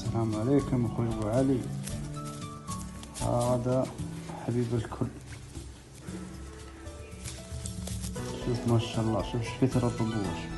السلام عليكم اخوي ابو علي، هذا حبيب الكل. شوف ما شاء الله، شوف ايش كثر الطبوش.